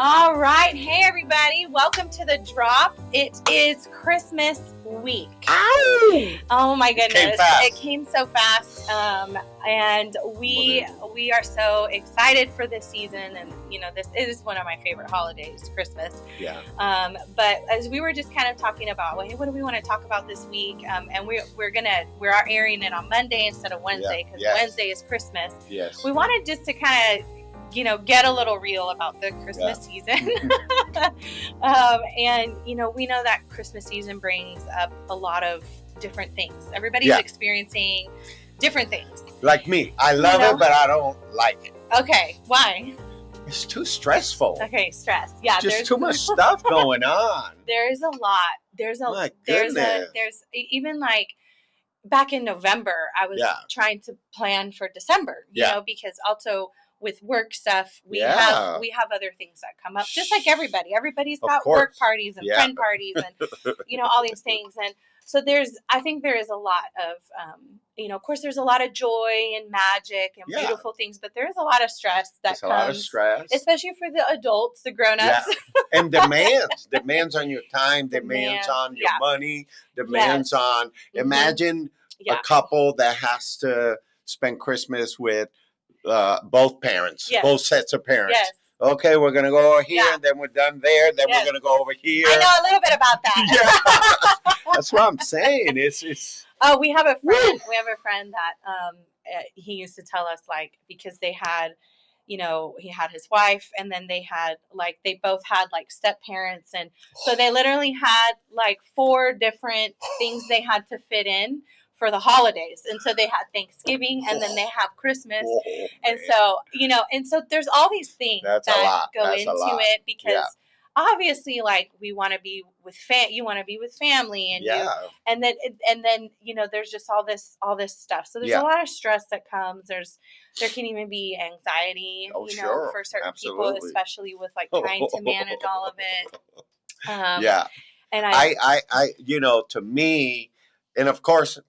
All right. Hey, everybody. Welcome to The Drop. It is Christmas week. Ow! Oh, my goodness. It came so fast. And we are so excited for this season. And, this is one of my favorite holidays, Christmas. Yeah. But as we were just kind of talking about, well, hey, what do we want to talk about this week? And we are airing it on Monday instead of Wednesday because Wednesday is Christmas. Yes. We wanted just to kind of get a little real about the Christmas season. And, we know that Christmas season brings up a lot of different things. Everybody's experiencing different things. Like me. I love it, but I don't like it. Okay. Why? It's too stressful. Okay, stress. Yeah. Just too much stuff going on. There's a lot. There's even like back in November, I was trying to plan for December, you know, because also with work stuff, we have other things that come up, just like everybody. Everybody's got work parties and friend parties and, all these things. And so I think there is a lot of, of course, there's a lot of joy and magic and beautiful things, but there is a lot of stress that comes. A lot of stress. Especially for the adults, the grown-ups. Yeah. And demands on your time, demands on your money, demands on, imagine a couple that has to spend Christmas with both parents, both sets of parents. Yes. Okay, we're going to go over here, then we're done there, then we're going to go over here. I know a little bit about that. That's what I'm saying. It's we have a friend. We have a friend that he used to tell us, like, because they had, he had his wife, and then they both had step parents, and so they literally had 4 different things they had to fit in for the holidays. And so they had Thanksgiving, and then they have Christmas. And so, and so there's all these things that go into it, because obviously, we want to be with you want to be with family, and and then there's just all this stuff. So there's a lot of stress that comes. There can even be anxiety, for certain people, especially with trying to manage all of it. And I to me, and of course,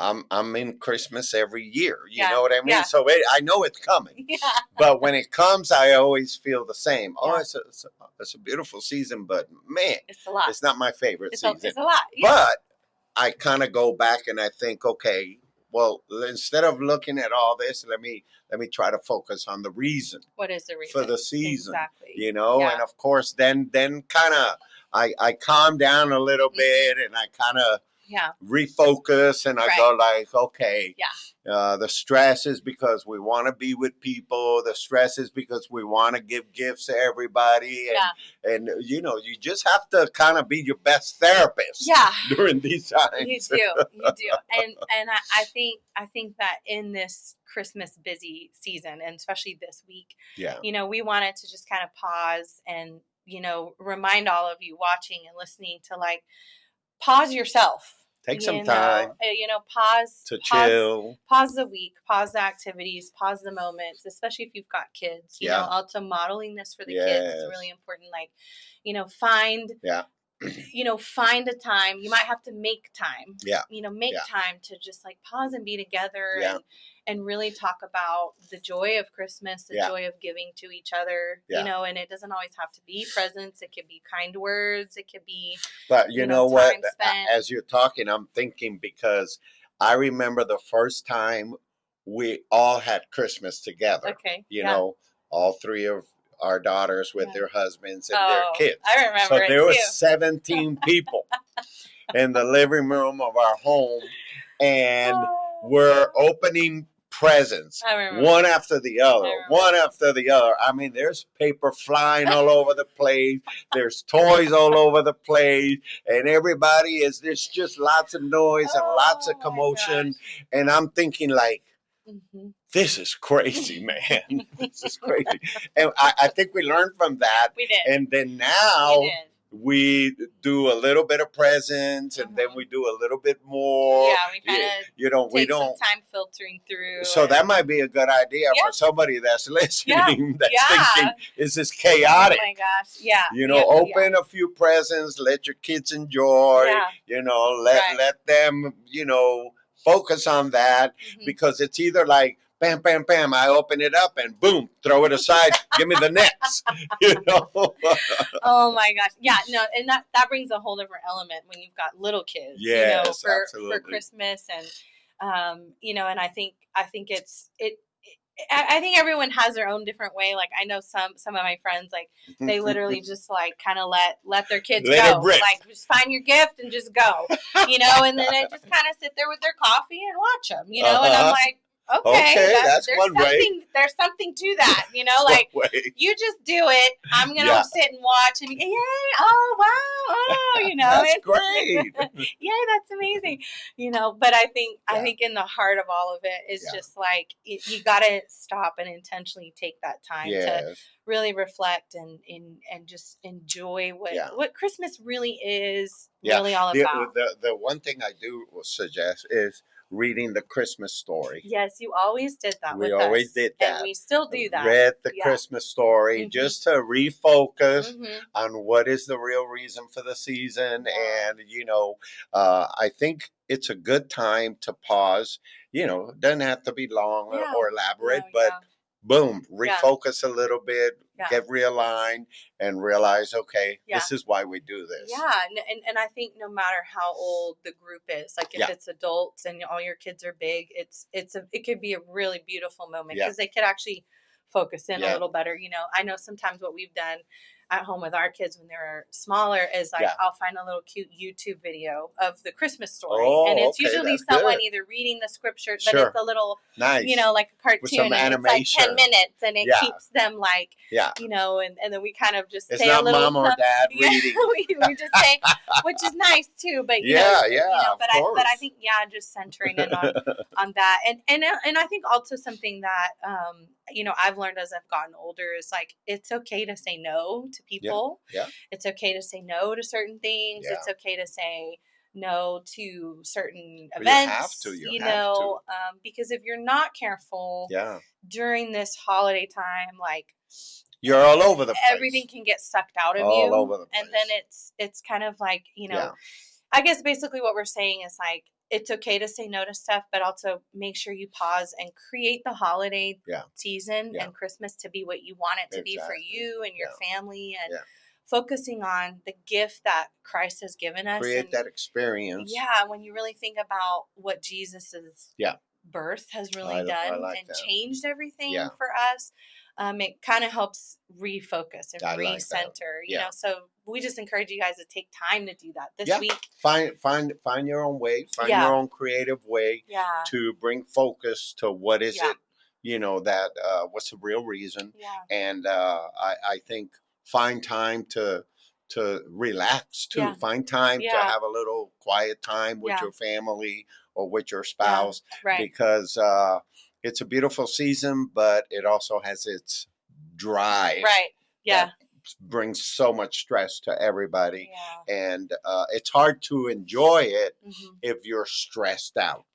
I'm in Christmas every year. You know what I mean? Yeah. So I know it's coming. Yeah. But when it comes, I always feel the same. Oh, it's a beautiful season, but man, it's a lot. It's not my favorite season. It's a lot. Yeah. But I kind of go back and I think, okay, well, instead of looking at all this, let me try to focus on the reason. What is the reason for the season? Exactly. And of course, then kind of I calm down a little bit, and I kind of refocus, and I go okay, the stress is because we want to be with people. The stress is because we want to give gifts to everybody, and you just have to kind of be your best therapist during these times. You do, and I think that in this Christmas busy season, and especially this week, we wanted to just kind of pause and remind all of you watching and listening to pause yourself. Take some time. Pause. To chill. Pause the week. Pause the activities. Pause the moments, especially if you've got kids. Also modeling this for the kids is really important. Find a time. You might have to make time. Yeah. Make time to just pause and be together and really talk about the joy of Christmas, the joy of giving to each other. And it doesn't always have to be presents. It could be kind words. It could be. But you know what? As you're talking, I'm thinking, because I remember the first time we all had Christmas together. Okay. All 3 of our daughters with their husbands and their kids. I remember. So there were 17 people in the living room of our home, and we're opening presents, one after the other. I mean, there's paper flying all over the place. There's toys all over the place, and there's just lots of noise and lots of commotion. And I'm thinking this is crazy, man. This is crazy. And I think we learned from that. We did. And then now we do a little bit of presents, and then we do a little bit more. Yeah, we kind of take some time filtering through. So that might be a good idea for somebody that's listening, that's thinking, is this chaotic? Oh my gosh, yeah. Open a few presents, let your kids enjoy, let them, focus on that, because it's either bam, bam, bam. I open it up and boom, throw it aside. Give me the next. You know. Oh my gosh, yeah, no, and that brings a whole different element when you've got little kids. Yes, for absolutely. Christmas, and and I think I think everyone has their own different way. Like I know some of my friends, like they literally just like kind of let their kids go, like just find your gift and just go, and then they just kind of sit there with their coffee and watch them, and I'm like, okay, that's one way. There's something to that, like you just do it. I'm gonna sit and watch and yay! Oh wow! Oh, that's great. Yay! That's amazing. But I think in the heart of all of it is just like you gotta stop and intentionally take that time to really reflect and just enjoy what Christmas really is really all about. The one thing I do suggest is reading the Christmas story. Yes, you always did that with us. We always did that. And we still do that. Read the Christmas story just to refocus on what is the real reason for the season. And, I think it's a good time to pause. It doesn't have to be long or elaborate, but boom, refocus a little bit, get realigned, and realize, okay, this is why we do this. Yeah, and I think no matter how old the group is, like if it's adults and all your kids are big, it could be a really beautiful moment because they could actually focus in a little better. I know sometimes what we've done at home with our kids when they were smaller is like I'll find a little cute YouTube video of the Christmas story, and it's usually someone either reading the scripture, but it's a little nice, like a cartoon, with some animation. It's like 10 minutes, and it keeps them like, and then we kind of just say a little. It's not mom or dad reading. we just say, which is nice too, but but I think just centering in on that, and I think also something that I've learned as I've gotten older is like it's okay to say no to people. It's okay to say no to certain things. It's okay to say no to certain events. You have to. Because if you're not careful during this holiday time, like you're all over the place. Everything can get sucked out of you. All over the place. And then it's kind of like, I guess basically what we're saying is like it's okay to say no to stuff, but also make sure you pause and create the holiday season and Christmas to be what you want it to be for you and your family, and focusing on the gift that Christ has given us. Create that experience. Yeah, when you really think about what Jesus's birth has really done and changed everything for us. It kind of helps refocus and recenter, so we just encourage you guys to take time to do that this week. Find your own way, your own creative way to bring focus to what is it, that what's the real reason. And I think find time to relax too. Find time to have a little quiet time with your family or with your spouse, because it's a beautiful season, but it also has its drive. That brings so much stress to everybody. And it's hard to enjoy it if you're stressed out.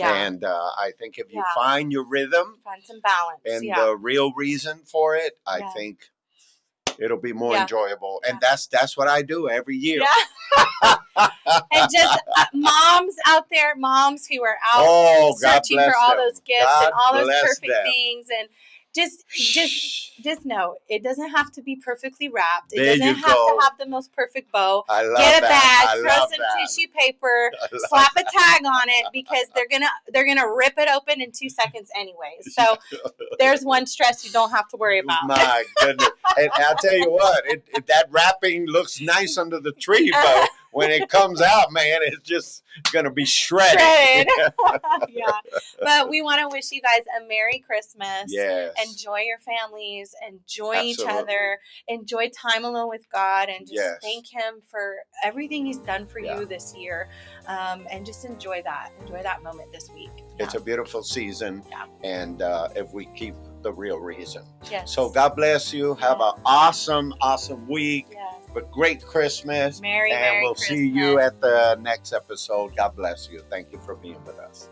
And I think if you find your rhythm, find some balance, and the real reason for it, I think it'll be more enjoyable. And that's what I do every year. And just moms out there, moms who are out searching for all those gifts and all those perfect things, and just know it doesn't have to be perfectly wrapped. It doesn't have to have the most perfect bow. Get a bag, throw some tissue paper, slap a tag on it, because they're gonna rip it open in 2 seconds anyways. So there's one stress you don't have to worry about. My goodness. And I'll tell you what, that wrapping looks nice under the tree, but when it comes out, man, it's just going to be shredded. But we want to wish you guys a Merry Christmas. Yes. Enjoy your families. Enjoy each other. Enjoy time alone with God. And just thank Him for everything He's done for you this year. And just enjoy that. Enjoy that moment this week. It's a beautiful season. And if we keep the real reason. So God bless you. Have an awesome week. A great Christmas. Merry we'll Christmas. See you at the next episode. God bless you. Thank you for being with us.